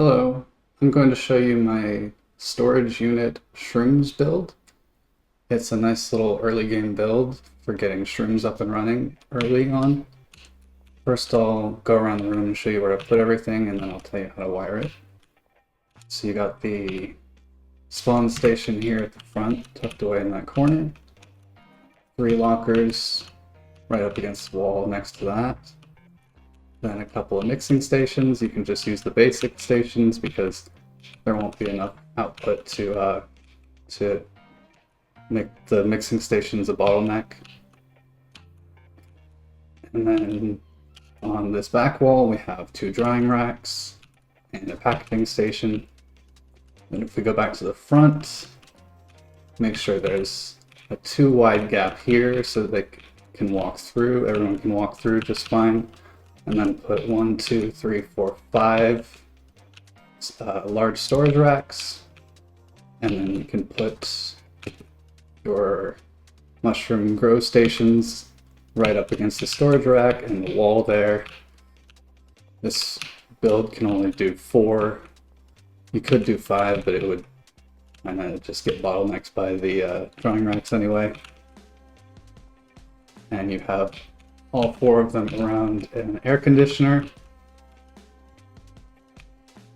Hello, I'm going to show you my storage unit Shrooms build. It's a nice little early game build for getting Shrooms up and running early on. First I'll go around the room and show you where to put everything, and then I'll tell you how to wire it. So you got the spawn station here at the front, tucked away in that corner. 3 lockers right up against the wall next to that. Then a couple of mixing stations. You can just use the basic stations because there won't be enough output to make the mixing stations a bottleneck. And then on this back wall we have 2 drying racks and a packaging station. And if we go back to the front, make sure there's a 2 wide gap here so they can walk through. Everyone can walk through just fine. And then put 1, 2, 3, 4, 5 large storage racks, and then you can put your mushroom grow stations right up against the storage rack and the wall there. This build can only do 4. You could do 5, but it would kind of just get bottlenecked by the drawing racks anyway. And you have all 4 of them around an air conditioner.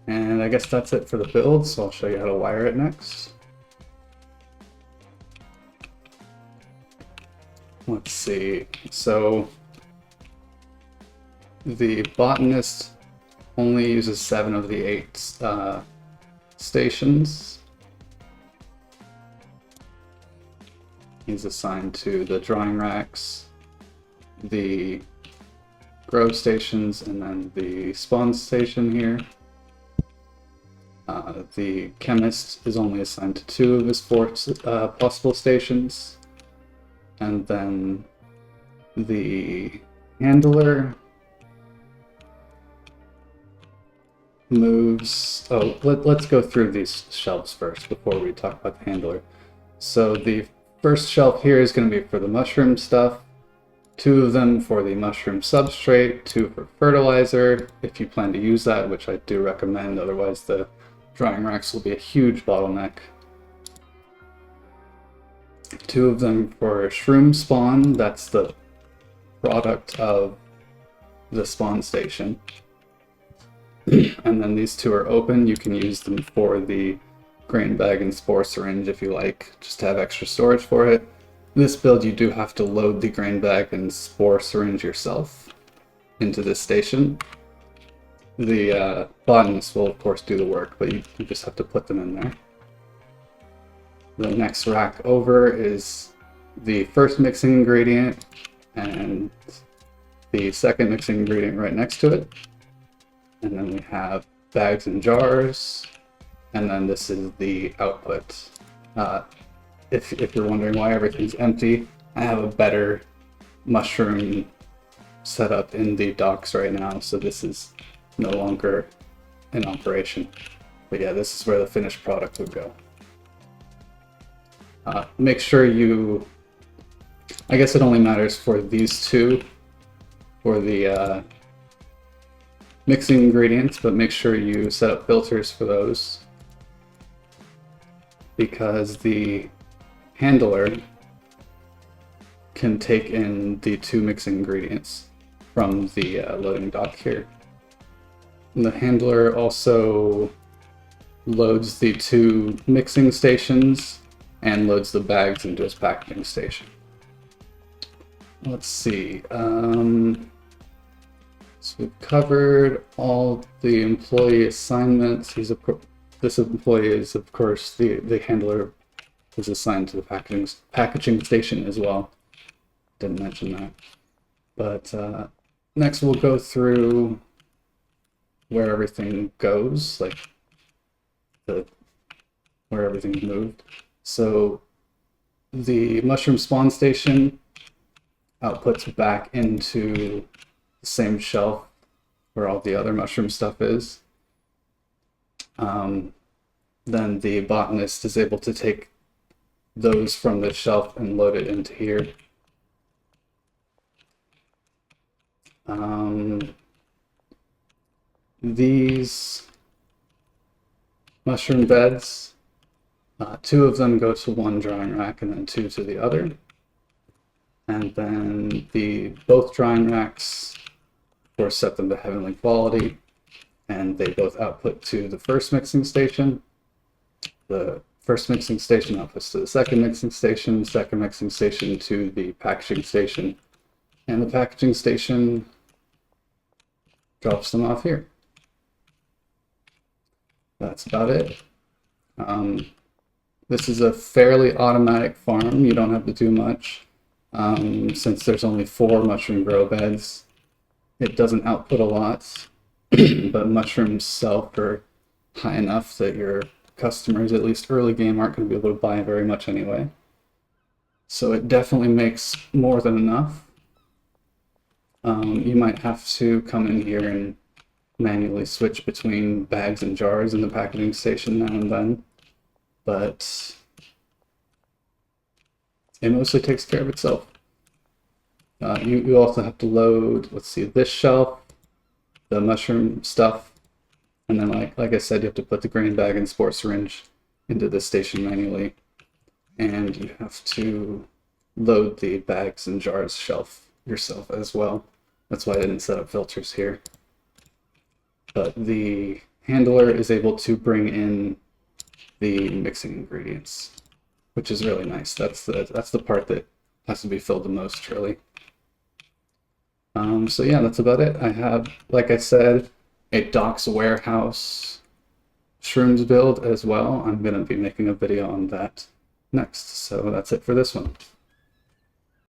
And I guess that's it for the build, so I'll show you how to wire it next. Let's see, so the botanist only uses 7 of the 8 stations. He's assigned to the drying racks, the grow stations, and then the spawn station here. The chemist is only assigned to 2 of his 4 possible stations. And then the handler moves... Oh, let's go through these shelves first before we talk about the handler. So the first shelf here is going to be for the mushroom stuff. 2 of them for the mushroom substrate, 2 for fertilizer, if you plan to use that, which I do recommend, otherwise the drying racks will be a huge bottleneck. 2 of them for shroom spawn, that's the product of the spawn station. And then these 2 are open, you can use them for the grain bag and spore syringe if you like, just to have extra storage for it. This build you do have to load the grain bag and spore syringe yourself into this station. The botanist will of course do the work, but you just have to put them in there. The next rack over is the first mixing ingredient and the second mixing ingredient right next to it. And then we have bags and jars, and then this is the output. If you're wondering why everything's empty, I have a better mushroom setup in the docks right now, so this is no longer in operation. But yeah, this is where the finished product would go. Make sure you... I guess it only matters for these 2, for the mixing ingredients, but make sure you set up filters for those, because the handler can take in the 2 mixing ingredients from the loading dock here. And the handler also loads the 2 mixing stations and loads the bags into his packaging station. Let's see. So we've covered all the employee assignments. This employee is, of course, the handler is assigned to the packaging station as well. Didn't mention that. But next we'll go through where everything goes, like where everything's moved. So the mushroom spawn station outputs back into the same shelf where all the other mushroom stuff is. Then the botanist is able to take those from the shelf and load it into here. These mushroom beds. 2 of them go to one drying rack and then 2 to the other. And then both drying racks, of course, set them to heavenly quality, and they both output to the first mixing station. The first mixing station outputs to the second mixing station, second mixing station to the packaging station, and the packaging station drops them off here. That's about it. This is a fairly automatic farm. You don't have to do much. Since there's only 4 mushroom grow beds, it doesn't output a lot, but mushrooms sell for high enough that your customers, at least early game, aren't going to be able to buy very much anyway. So it definitely makes more than enough. You might have to come in here and manually switch between bags and jars in the packaging station now and then, but it mostly takes care of itself. You also have to load, let's see, this shelf, the mushroom stuff, and then like I said, you have to put the grain bag and spore syringe into this station manually, and you have to load the bags and jars shelf yourself as well. That's why I didn't set up filters here. But the handler is able to bring in the mixing ingredients, which is really nice. That's the part that has to be filled the most, really. So yeah, that's about it. I have, like I said, a docks warehouse shrooms build as well. I'm going to be making a video on that next. So that's it for this one.